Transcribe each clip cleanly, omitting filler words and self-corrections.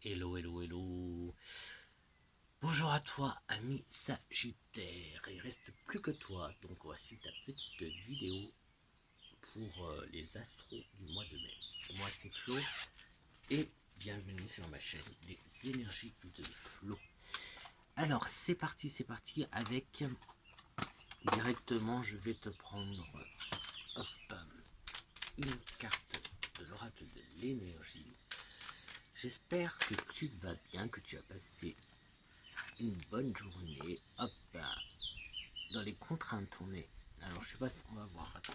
Hello, hello, hello. Bonjour à toi, ami Sagittaire. Il reste plus que toi. Donc voici ta petite vidéo pour les astros du mois de mai. Moi c'est Flo et bienvenue sur ma chaîne des énergies de Flo. Alors c'est parti avec directement je vais te prendre hop, une carte de l'oracle de l'énergie. J'espère que tu vas bien, que tu as passé une bonne journée. Hop, dans les contraintes on est. Alors je sais pas si on va voir. Attends.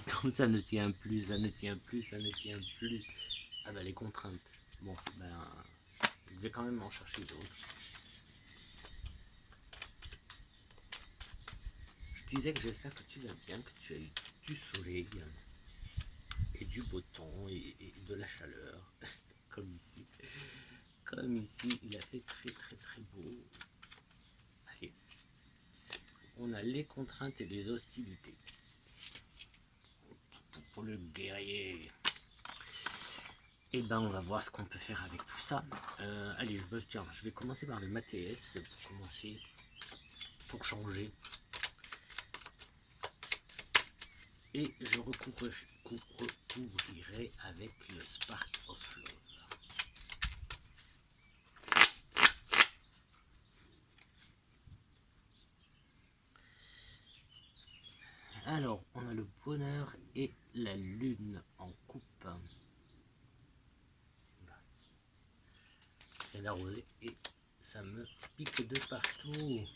Comme ça ne tient plus, ça ne tient plus, ça ne tient plus. Ah bah les contraintes. Bon, ben, je vais quand même en chercher d'autres. Je disais que j'espère que tu vas bien, que tu as eu du soleil et du beau temps et de la chaleur, comme ici. Comme ici, il a fait très beau. Allez. On a les contraintes et les hostilités. Pour le guerrier. Et ben on va voir ce qu'on peut faire avec tout ça. Allez, je vais commencer par le MATS pour commencer, pour changer. Et je recouvrirai avec le Spark of Love. Alors, on a le bonheur et la lune en coupe. Et la rosée, et ça me pique de partout.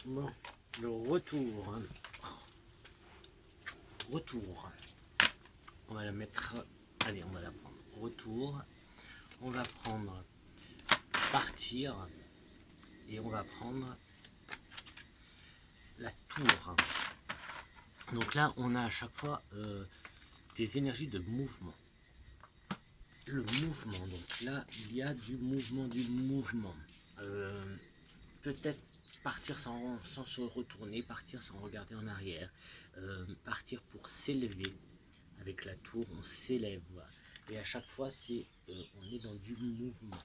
Bon, le retour. Retour. On va la mettre. Allez, on va la prendre. Retour. On va prendre partir. Et on va prendre la tour. Donc là, on a à chaque fois des énergies de mouvement. Le mouvement, donc là, il y a du mouvement. Peut-être partir sans se retourner, partir sans regarder en arrière, partir pour s'élever. Avec la tour, on s'élève. Et à chaque fois, on est dans du mouvement.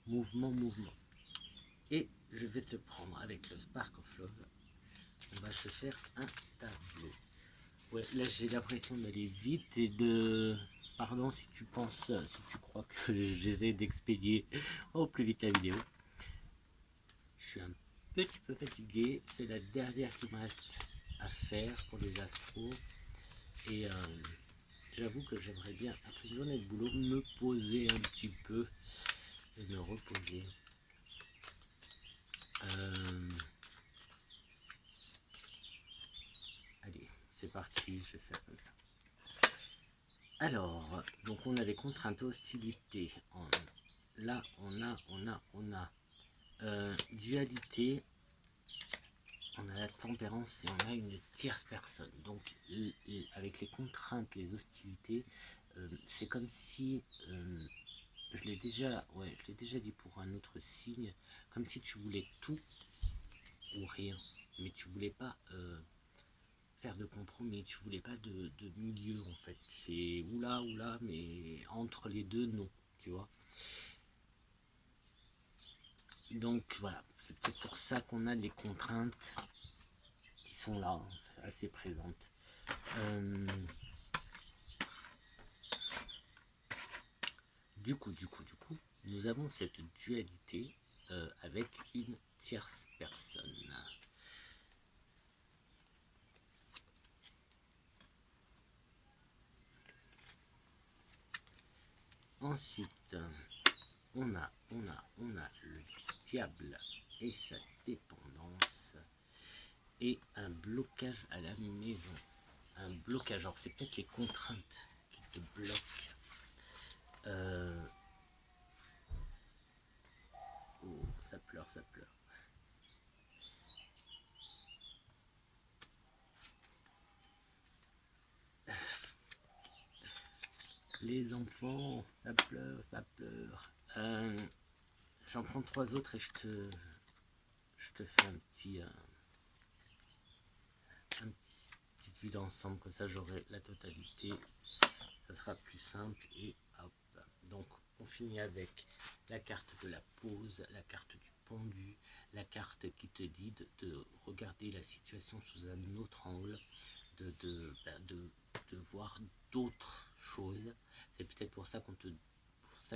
Mouvement. Et je vais te prendre avec le Spark of Love. On va se faire un tableau. Ouais, là j'ai l'impression d'aller vite et de... Pardon si tu penses, si tu crois que j'essaie d'expédier au plus vite la vidéo. Je suis un petit peu fatigué. C'est la dernière qui me reste à faire pour les astros. Et j'avoue que j'aimerais bien, après une journée de boulot, me poser un petit peu et me reposer. Allez, c'est parti, je vais faire comme ça. Alors, donc on a les contraintes hostilité. Là, on a dualité, on a la tempérance et on a une tierce personne. Donc, avec les contraintes, les hostilités, c'est comme si, je l'ai déjà dit pour un autre signe, comme si tu voulais tout ou rien, mais tu voulais pas faire de compromis, tu voulais pas de milieu en fait. C'est oula, mais entre les deux, non, tu vois. Donc voilà, c'est peut-être pour ça qu'on a des contraintes qui sont là, assez présentes. Du coup, nous avons cette dualité avec une tierce personne. Ensuite, on a le diable et sa dépendance et un blocage à la maison. Un blocage, alors c'est peut-être les contraintes qui te bloquent. Oh, ça pleure. Les enfants, ça pleure. J'en prends 3 autres et je te fais une petite vue d'ensemble, comme ça j'aurai la totalité, ça sera plus simple. Et hop, donc on finit avec la carte de la pause, la carte du pendu, la carte qui te dit de regarder la situation sous un autre angle, de voir d'autres choses. C'est peut-être pour ça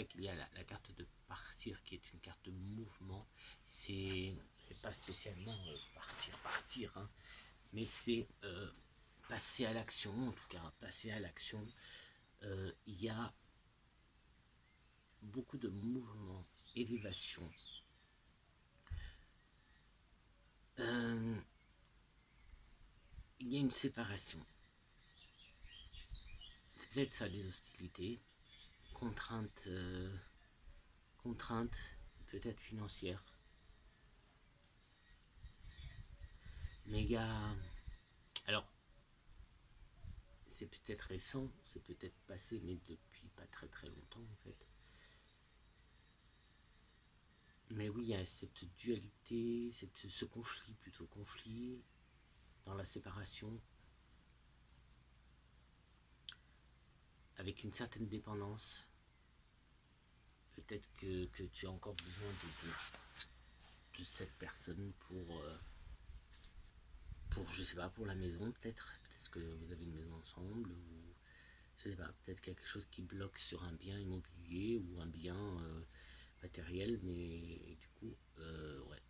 qu'il y a la carte de partir qui est une carte de mouvement. C'est pas spécialement partir, hein, mais c'est passer à l'action, en tout cas passer à l'action. Il y a beaucoup de mouvements, élévation. Il y a une séparation. Peut-être ça, des hostilités, contraintes, peut-être financières. Mais il y a... Alors, c'est peut-être récent, c'est peut-être passé, mais depuis pas très très longtemps en fait. Mais oui, il y a cette dualité, ce conflit dans la séparation, avec une certaine dépendance. Peut-être que tu as encore besoin de cette personne pour je sais pas, pour la maison peut-être que vous avez une maison ensemble, ou je sais pas, peut-être quelque chose qui bloque sur un bien immobilier ou un bien matériel, mais du coup, ouais.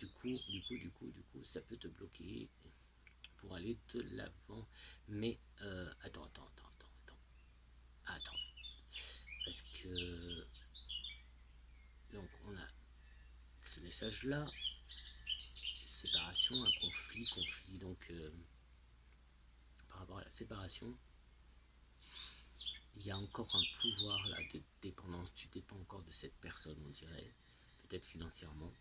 Du coup, ça peut te bloquer pour aller de l'avant. Mais attends. Parce que donc on a ce message-là, séparation, un conflit, donc par rapport à la séparation, il y a encore un pouvoir là de dépendance, tu dépends encore de cette personne, on dirait, peut-être financièrement.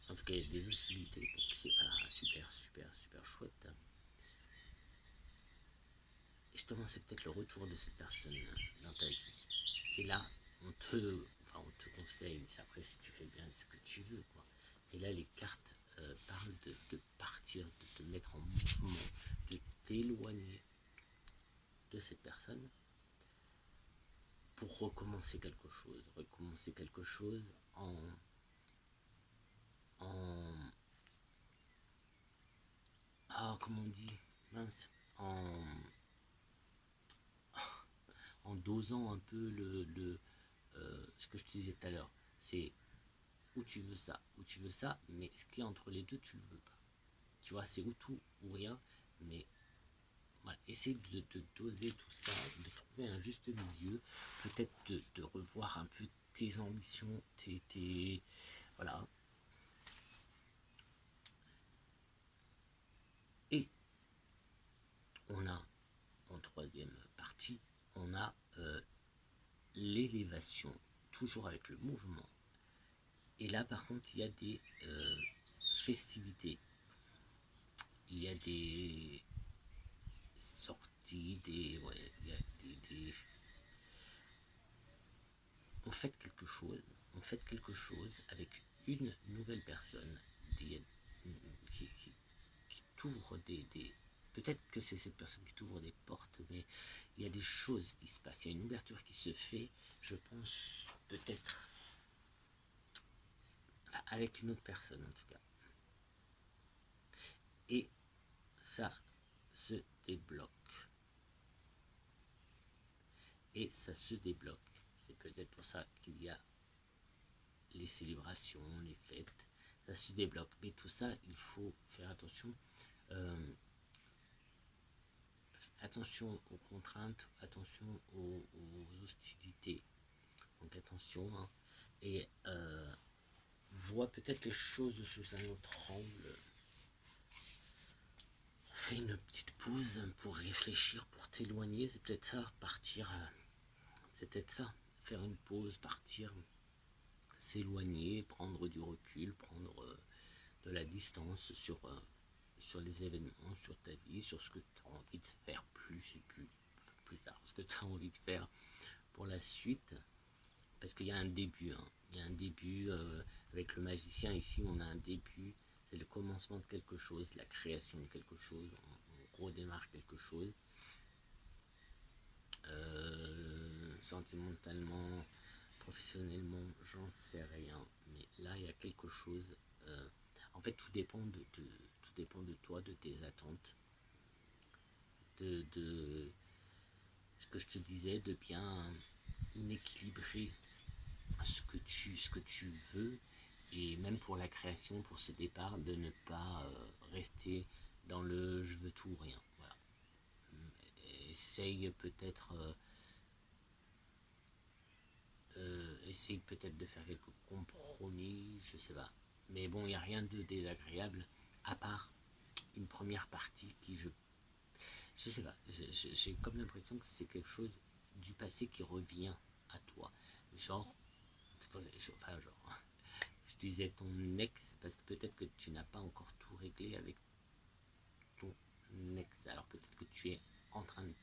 En tout cas, il y a des hostilités, donc c'est pas super chouette. Et justement, c'est peut-être le retour de cette personne dans ta vie. Et là, on te conseille, après si tu fais bien ce que tu veux, quoi. Et là, les cartes parlent de partir, de te mettre en mouvement, de t'éloigner de cette personne pour recommencer quelque chose comment on dit, mince, en dosant un peu ce que je te disais tout à l'heure. C'est où tu veux ça, mais ce qui est entre les deux, tu le veux pas. Tu vois, c'est ou tout ou rien, mais voilà, essaye de doser tout ça, de trouver un juste milieu, peut-être de revoir un peu tes ambitions, voilà. Et on a, en troisième partie, on a l'élévation, toujours avec le mouvement. Et là, par contre, il y a des festivités, il y a des sorties, il y a des... On fait quelque chose avec une nouvelle personne qui t'ouvre des... Peut-être que c'est cette personne qui t'ouvre des portes, mais il y a des choses qui se passent, il y a une ouverture qui se fait, je pense, peut-être avec une autre personne en tout cas. Et ça se débloque. C'est peut-être pour ça qu'il y a les célébrations, les fêtes, ça se débloque. Mais tout ça, il faut faire attention. Attention aux contraintes, attention aux hostilités. Donc attention, hein. Et vois peut-être les choses sous un autre angle. Fais une petite pause pour réfléchir, pour t'éloigner. C'est peut-être ça, partir. C'est peut-être ça, faire une pause, partir, s'éloigner, prendre du recul, prendre de la distance sur les événements, sur ta vie, sur ce que tu as envie de faire plus tard, ce que tu as envie de faire pour la suite, parce qu'il y a un début, hein. Il y a un début avec le magicien ici, on a un début, c'est le commencement de quelque chose, la création de quelque chose, on redémarre quelque chose. Sentimentalement, professionnellement, j'en sais rien, mais là il y a quelque chose. En fait, tout dépend de toi, de tes attentes, de ce que je te disais, de bien équilibrer ce que tu veux, et même pour la création, pour ce départ, de ne pas rester dans le je veux tout ou rien. Voilà. Essaye peut-être de faire quelques compromis, je sais pas. Mais bon, il n'y a rien de désagréable, à part une première partie qui, je sais pas, j'ai comme l'impression que c'est quelque chose du passé qui revient à toi. Genre, je disais ton ex, parce que peut-être que tu n'as pas encore tout réglé avec ton ex. Alors peut-être que tu es en train de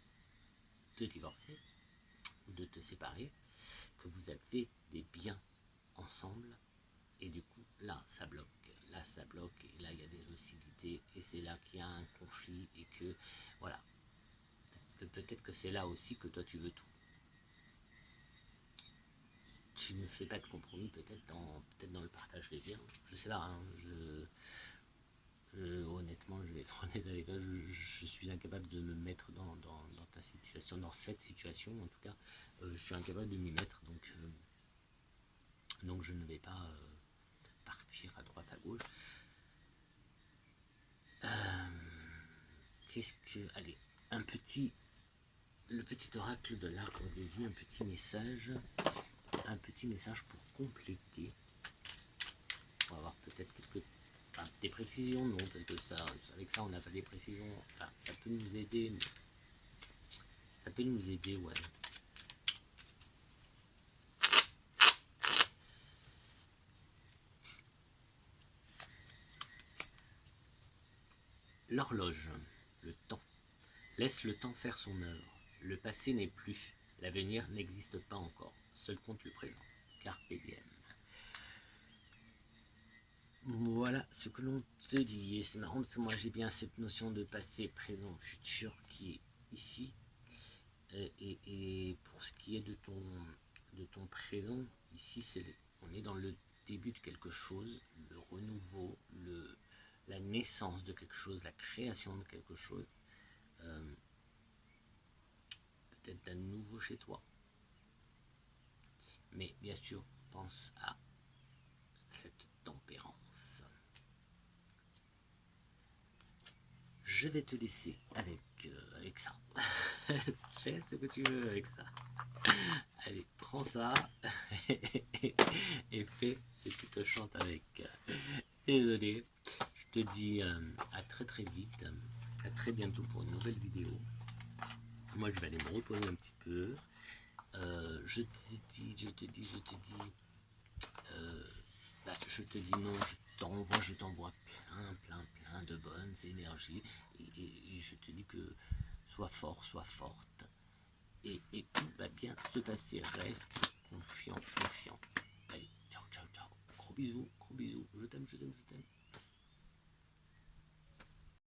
te divorcer ou de te séparer, que vous avez des biens ensemble, et du coup là ça bloque, et là il y a des hostilités, et c'est là qu'il y a un conflit, et que voilà, peut-être que c'est là aussi que toi tu veux tout. Tu ne fais pas de compromis, peut-être dans le partage des biens, je sais pas, hein, honnêtement, je vais être honnête avec toi, je suis incapable de me mettre dans ta situation, dans cette situation en tout cas, je suis incapable de m'y mettre, donc je ne vais pas partir à droite à gauche. Qu'est-ce que... Allez, le petit oracle de l'arbre de vie, un petit message pour compléter. On va avoir peut-être des précisions, non, parce que ça, avec ça on n'a pas des précisions, enfin ça peut nous aider, ouais. L'horloge, le temps. Laisse le temps faire son œuvre. Le passé n'est plus, l'avenir n'existe pas encore. Seul compte le présent. Carpe diem. Voilà ce que l'on te dit. Et c'est marrant parce que moi j'ai bien cette notion de passé, présent, futur qui est ici. Et pour ce qui est de ton présent, ici on est dans le début de quelque chose, le renouveau, la naissance de quelque chose, la création de quelque chose. Peut-être d'un nouveau chez toi. Mais bien sûr, pense à cette tempérance. Je vais te laisser avec ça. Fais ce que tu veux avec ça. Allez, prends ça et fais ce que tu te chantes avec. Désolé, je te dis à très très vite, à très bientôt pour une nouvelle vidéo. Moi je vais aller me reposer un petit peu. Je te dis non, je t'envoie plein de bonnes énergies, et je te dis que sois fort, sois forte, et tout va bien se passer. Reste confiant. Allez, ciao, gros bisous, je t'aime.